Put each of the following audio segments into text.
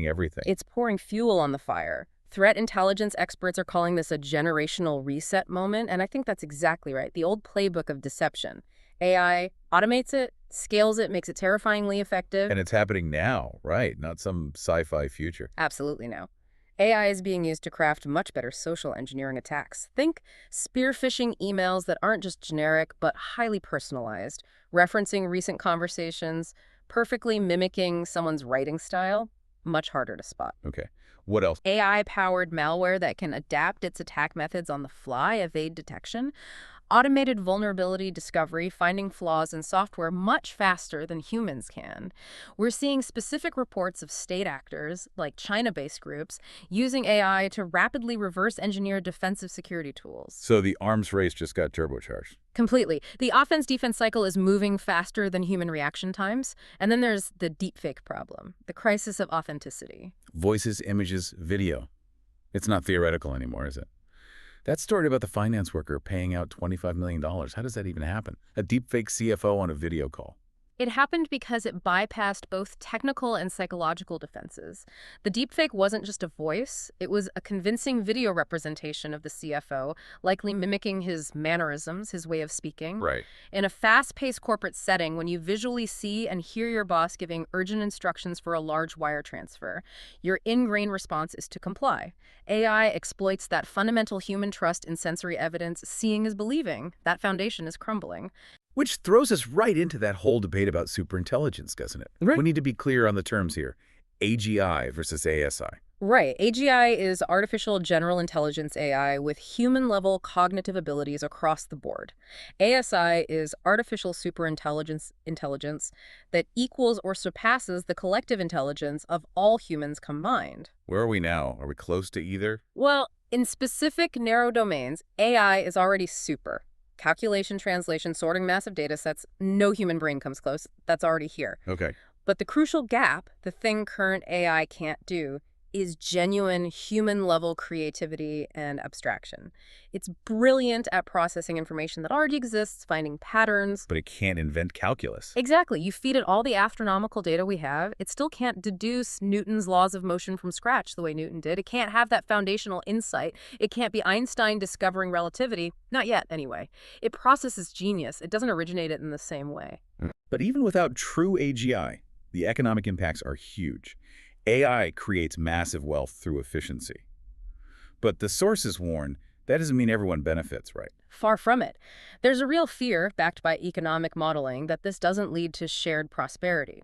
everything. It's pouring fuel on the fire. Threat intelligence experts are calling this a generational reset moment, and I think that's exactly right. The old playbook of deception. AI automates it, scales it, makes it terrifyingly effective. And it's happening now, right? Not some sci-fi future. Absolutely no. AI is being used to craft much better social engineering attacks. Think spear phishing emails that aren't just generic, but highly personalized, referencing recent conversations, perfectly mimicking someone's writing style. Much harder to spot. Okay. What else? AI-powered malware that can adapt its attack methods on the fly, evade detection, automated vulnerability discovery, finding flaws in software much faster than humans can. We're seeing specific reports of state actors, like China-based groups, using AI to rapidly reverse engineer defensive security tools. So the arms race just got turbocharged. Completely. The offense-defense cycle is moving faster than human reaction times. And then there's the deepfake problem, the crisis of authenticity. Voices, images, video. It's not theoretical anymore, is it? That story about the finance worker paying out $25 million, how does that even happen? A deepfake CFO on a video call. It happened because it bypassed both technical and psychological defenses. The deepfake wasn't just a voice, it was a convincing video representation of the CFO, likely mimicking his mannerisms, his way of speaking. Right. In a fast-paced corporate setting, when you visually see and hear your boss giving urgent instructions for a large wire transfer, your ingrained response is to comply. AI exploits that fundamental human trust in sensory evidence. Seeing is believing. That foundation is crumbling. Which throws us right into that whole debate about superintelligence, doesn't it? Right. We need to be clear on the terms here. AGI versus ASI. Right. AGI is artificial general intelligence AI with human-level cognitive abilities across the board. ASI is artificial superintelligence that equals or surpasses the collective intelligence of all humans combined. Where are we now? Are we close to either? Well, in specific narrow domains, AI is already super. Calculation, translation, sorting massive data sets, no human brain comes close. That's already here. Okay. But the crucial gap, the thing current AI can't do, is genuine human-level creativity and abstraction. It's brilliant at processing information that already exists, finding patterns. But it can't invent calculus. Exactly. You feed it all the astronomical data we have, it still can't deduce Newton's laws of motion from scratch the way Newton did. It can't have that foundational insight. It can't be Einstein discovering relativity. Not yet, anyway. It processes genius. It doesn't originate it in the same way. But even without true AGI, the economic impacts are huge. AI creates massive wealth through efficiency. But the sources warn that doesn't mean everyone benefits, right? Far from it. There's a real fear, backed by economic modeling, that this doesn't lead to shared prosperity.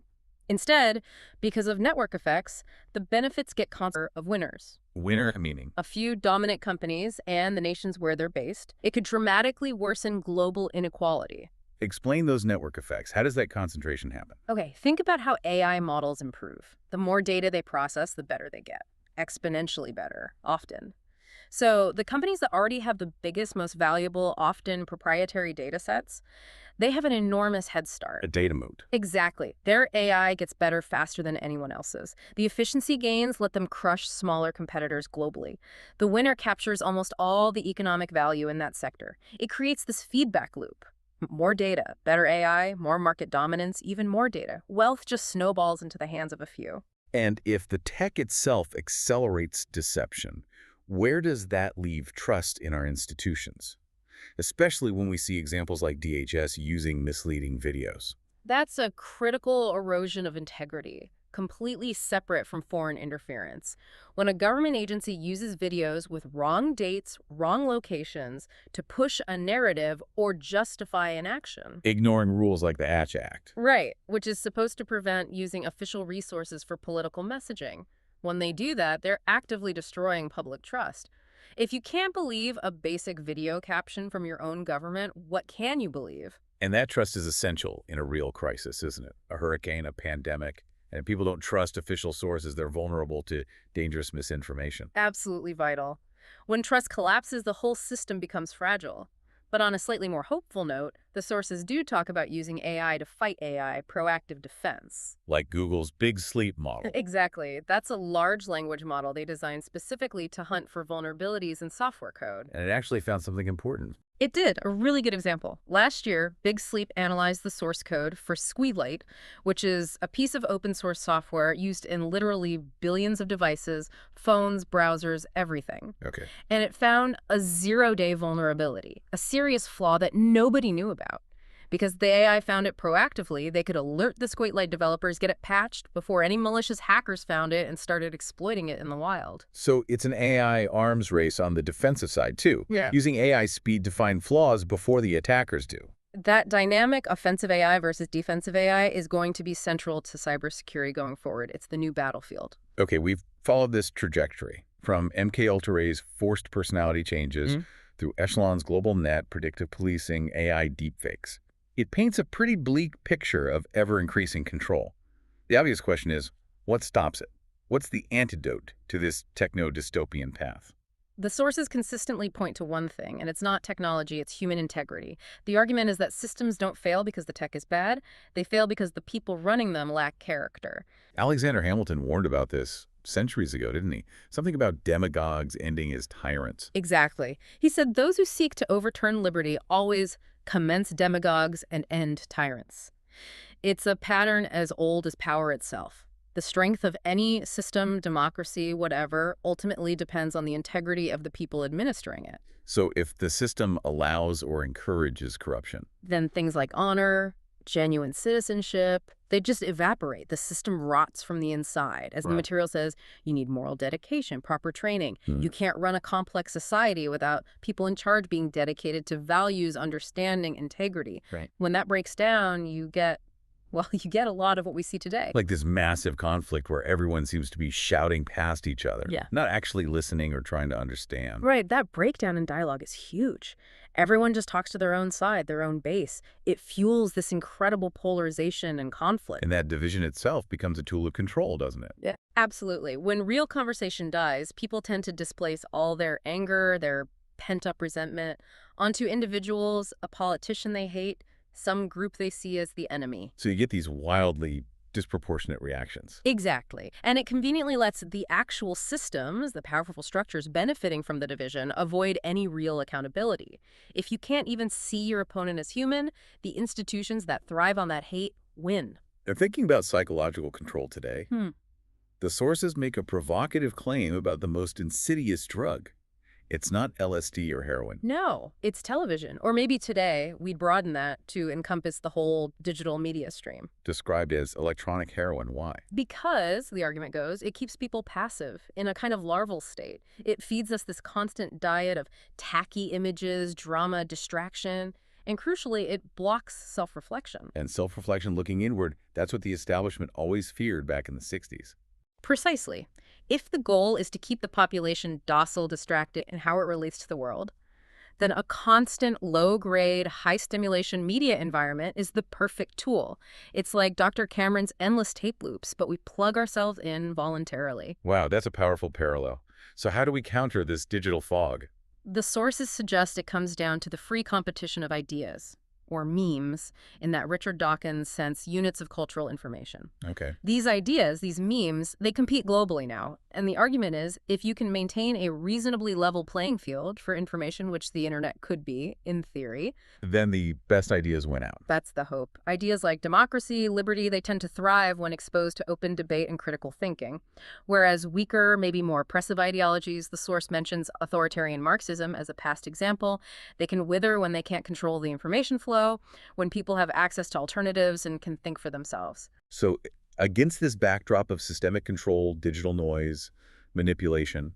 Instead, because of network effects, the benefits get concentration of winners. Winner meaning? A few dominant companies and the nations where they're based. It could dramatically worsen global inequality. Explain those network effects. How does that concentration happen? Okay, think about how AI models improve. The more data they process, the better they get. Exponentially better, often. So the companies that already have the biggest, most valuable, often proprietary data sets, they have an enormous head start. A data moat. Exactly. Their AI gets better faster than anyone else's. The efficiency gains let them crush smaller competitors globally. The winner captures almost all the economic value in that sector. It creates this feedback loop. More data, better AI, more market dominance, even more data. Wealth just snowballs into the hands of a few. And if the tech itself accelerates deception, where does that leave trust in our institutions? Especially when we see examples like DHS using misleading videos. That's a critical erosion of integrity, completely separate from foreign interference. When a government agency uses videos with wrong dates, wrong locations to push a narrative or justify an action. Ignoring rules like the Hatch Act. Right, which is supposed to prevent using official resources for political messaging. When they do that, they're actively destroying public trust. If you can't believe a basic video caption from your own government, what can you believe? And that trust is essential in a real crisis, isn't it? A hurricane, a pandemic. And if people don't trust official sources, they're vulnerable to dangerous misinformation. Absolutely vital. When trust collapses, the whole system becomes fragile. But on a slightly more hopeful note, the sources do talk about using AI to fight AI, proactive defense. Like Google's Big Sleep model. Exactly. That's a large language model they designed specifically to hunt for vulnerabilities in software code. And it actually found something important. It did. A really good example. Last year, Big Sleep analyzed the source code for Squeelite, which is a piece of open source software used in literally billions of devices, phones, browsers, everything. Okay. And it found a zero-day vulnerability, a serious flaw that nobody knew about. Because the AI found it proactively, they could alert the Squeelite developers, get it patched before any malicious hackers found it and started exploiting it in the wild. So it's an AI arms race on the defensive side, too, Yeah. using AI speed to find flaws before the attackers do. That dynamic offensive AI versus defensive AI is going to be central to cybersecurity going forward. It's the new battlefield. Okay, we've followed this trajectory from MKUltra's forced personality changes through Echelon's global net, predictive policing, AI deepfakes. It paints a pretty bleak picture of ever-increasing control. The obvious question is, what stops it? What's the antidote to this techno-dystopian path? The sources consistently point to one thing, and it's not technology, it's human integrity. The argument is that systems don't fail because the tech is bad. They fail because the people running them lack character. Alexander Hamilton warned about this centuries ago, didn't he? Something about demagogues ending as tyrants. Exactly. He said those who seek to overturn liberty always commence demagogues and end tyrants. It's a pattern as old as power itself. The strength of any system, democracy, whatever, ultimately depends on the integrity of the people administering it. So if the system allows or encourages corruption, Then things like honor, genuine citizenship, they just evaporate. The system rots from the inside. As the Right. material says, you need moral dedication, proper training. You can't run a complex society without people in charge being dedicated to values, understanding, integrity. Right. When that breaks down, you get a lot of what we see today. like this massive conflict where everyone seems to be shouting past each other, Yeah. not actually listening or trying to understand. Right, that breakdown in dialogue is huge. Everyone just talks to their own side, their own base. It fuels this incredible polarization and conflict. And that division itself becomes a tool of control, doesn't it? Yeah, absolutely. When real conversation dies, people tend to displace all their anger, their pent-up resentment onto individuals, a politician they hate, some group they see as the enemy. So you get these wildly disproportionate reactions. Exactly. And it conveniently lets the actual systems, the powerful structures benefiting from the division, avoid any real accountability. If you can't even see your opponent as human, the institutions that thrive on that hate win. They're thinking about psychological control today. The sources make a provocative claim about the most insidious drug. It's not LSD or heroin. No, it's television. Or maybe today we'd broaden that to encompass the whole digital media stream. Described as electronic heroin. Why? Because, the argument goes, it keeps people passive in a kind of larval state. It feeds us this constant diet of tacky images, drama, distraction, and crucially, it blocks self-reflection. And self-reflection looking inward, that's what the establishment always feared back in the 60s. Precisely. If the goal is to keep the population docile, distracted in how it relates to the world, then a constant, low-grade, high-stimulation media environment is the perfect tool. It's like Dr. Cameron's endless tape loops, but we plug ourselves in voluntarily. Wow, that's a powerful parallel. So how do we counter this digital fog? The sources suggest it comes down to the free competition of ideas, or memes, in that Richard Dawkins sense, units of cultural information. Okay. These ideas, these memes, they compete globally now. And the argument is, if you can maintain a reasonably level playing field for information, which the internet could be, in theory, Then the best ideas win out. that's the hope. Ideas like democracy, liberty, they tend to thrive when exposed to open debate and critical thinking. Whereas weaker, maybe more oppressive ideologies, the source mentions authoritarian Marxism as a past example, they can wither when they can't control the information flow, when people have access to alternatives and can think for themselves. So against this backdrop of systemic control, digital noise, manipulation,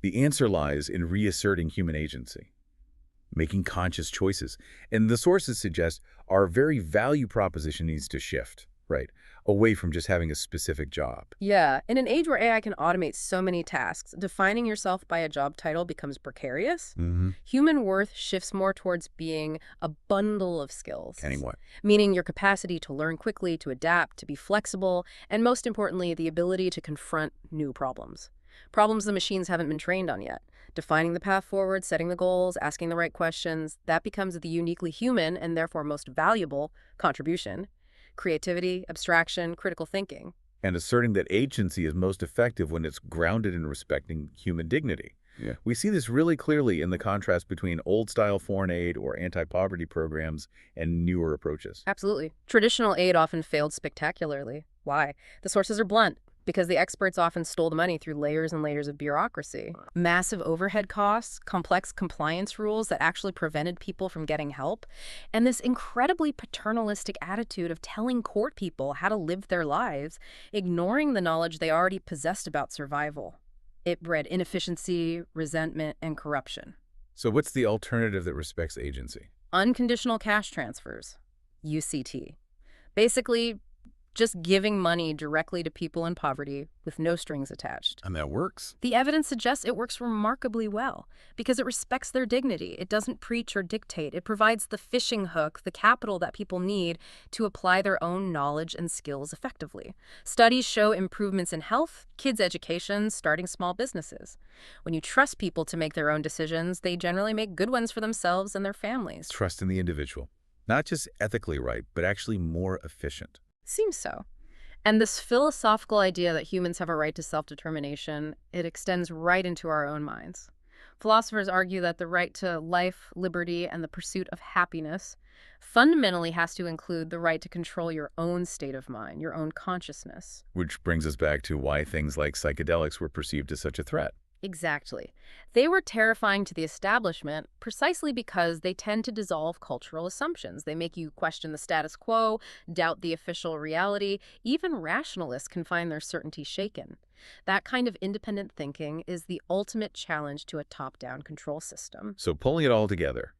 the answer lies in reasserting human agency, making conscious choices. And the sources suggest our very value proposition needs to shift, right, away from just having a specific job. Yeah, in an age where AI can automate so many tasks, defining yourself by a job title becomes precarious. Human worth shifts more towards being a bundle of skills. Anyway, Meaning your capacity to learn quickly, to adapt, to be flexible, and most importantly, the ability to confront new problems. Problems the machines haven't been trained on yet. Defining the path forward, setting the goals, asking the right questions, that becomes the uniquely human and therefore most valuable contribution. Creativity, abstraction, critical thinking. and asserting that agency is most effective when it's grounded in respecting human dignity. Yeah. We see this really clearly in the contrast between old-style foreign aid or anti-poverty programs and newer approaches. Absolutely. Traditional aid often failed spectacularly. Why? The sources are blunt. Because the experts often stole the money through layers and layers of bureaucracy. Massive overhead costs, complex compliance rules that actually prevented people from getting help, and this incredibly paternalistic attitude of telling court people how to live their lives, ignoring the knowledge they already possessed about survival. It bred inefficiency, resentment, and corruption. So what's the alternative that respects agency? Unconditional cash transfers, UCT. Basically, just giving money directly to people in poverty with no strings attached. And that works. The evidence suggests it works remarkably well because it respects their dignity. It doesn't preach or dictate. It provides the fishing hook, the capital that people need to apply their own knowledge and skills effectively. Studies show improvements in health, kids' education, starting small businesses. When you trust people to make their own decisions, they generally make good ones for themselves and their families. Trust in the individual. Not just ethically right, but actually more efficient. Seems so. And this philosophical idea that humans have a right to self-determination, it extends right into our own minds. Philosophers argue that the right to life, liberty, and the pursuit of happiness fundamentally has to include the right to control your own state of mind, your own consciousness. Which brings us back to why things like psychedelics were perceived as such a threat. Exactly. They were terrifying to the establishment precisely because they tend to dissolve cultural assumptions. They make you question the status quo, doubt the official reality. Even rationalists can find their certainty shaken. That kind of independent thinking is the ultimate challenge to a top-down control system. So pulling it all together,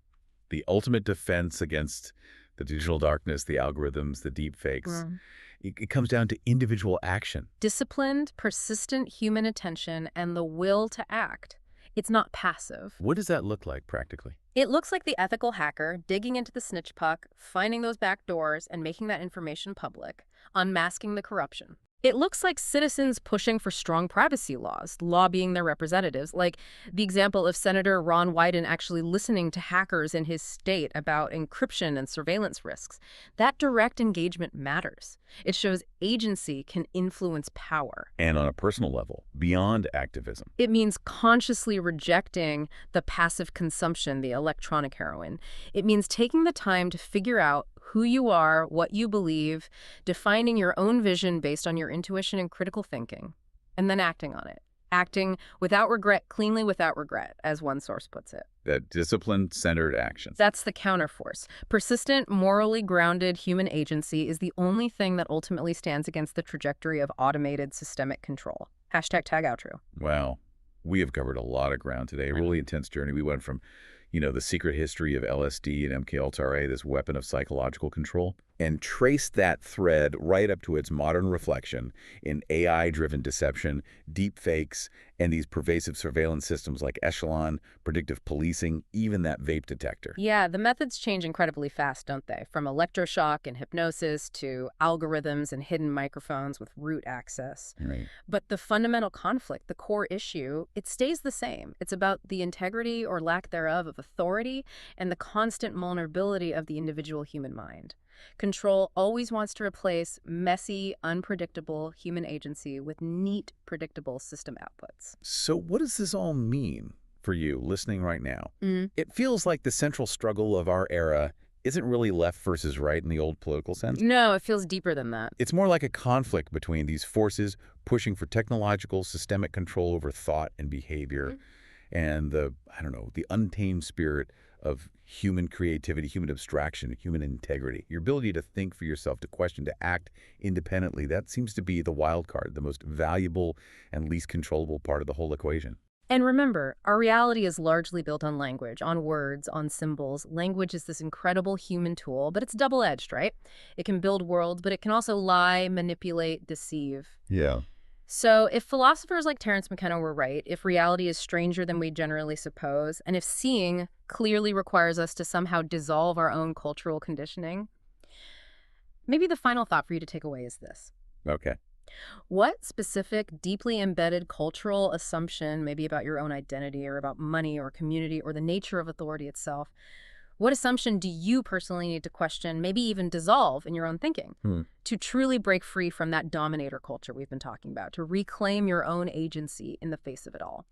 the ultimate defense against the digital darkness, the algorithms, the deepfakes, it comes down to individual action. Disciplined, persistent human attention and the will to act. It's not passive. What does that look like practically? It looks like the ethical hacker digging into the snitch puck, finding those back doors, and making that information public, unmasking the corruption. It looks like citizens pushing for strong privacy laws, lobbying their representatives, like the example of Senator Ron Wyden actually listening to hackers in his state about encryption and surveillance risks. That direct engagement matters. It shows agency can influence power. And on a personal level, beyond activism. It means consciously rejecting the passive consumption, the electronic heroin. It means taking the time to figure out who you are, what you believe, defining your own vision based on your intuition and critical thinking, and then acting on it. Acting without regret, cleanly without regret, as one source puts it. That discipline-centered action. That's the counterforce. Persistent, morally grounded human agency is the only thing that ultimately stands against the trajectory of automated systemic control. Hashtag tag outro. Wow. We have covered a lot of ground today. A really intense journey. We went from the secret history of LSD and MKUltra, this weapon of psychological control, and traced that thread right up to its modern reflection in AI-driven deception, deepfakes, and these pervasive surveillance systems like Echelon, predictive policing, even that vape detector. Yeah, the methods change incredibly fast, don't they? From electroshock and hypnosis to algorithms and hidden microphones with root access. Right. But the fundamental conflict, the core issue, it stays the same. It's about the integrity or lack thereof of authority and the constant vulnerability of the individual human mind. Control always wants to replace messy, unpredictable human agency with neat, predictable system outputs. So what does this all mean for you listening right now? It feels like the central struggle of our era isn't really left versus right in the old political sense. No, it feels deeper than that. It's more like a conflict between these forces pushing for technological, systemic control over thought and behavior and the untamed spirit of human creativity, human abstraction, human integrity. Your ability to think for yourself, to question, to act independently, that seems to be the wild card, the most valuable and least controllable part of the whole equation. And remember, our reality is largely built on language, on words, on symbols. Language is this incredible human tool, but it's double-edged, right? It can build worlds, but it can also lie, manipulate, deceive. Yeah. So if philosophers like Terence McKenna were right, if reality is stranger than we generally suppose, and if seeing clearly requires us to somehow dissolve our own cultural conditioning, maybe the final thought for you to take away is this. Okay. What specific, deeply embedded cultural assumption, maybe about your own identity or about money or community or the nature of authority itself, what assumption do you personally need to question, maybe even dissolve in your own thinking, to truly break free from that dominator culture we've been talking about, to reclaim your own agency in the face of it all?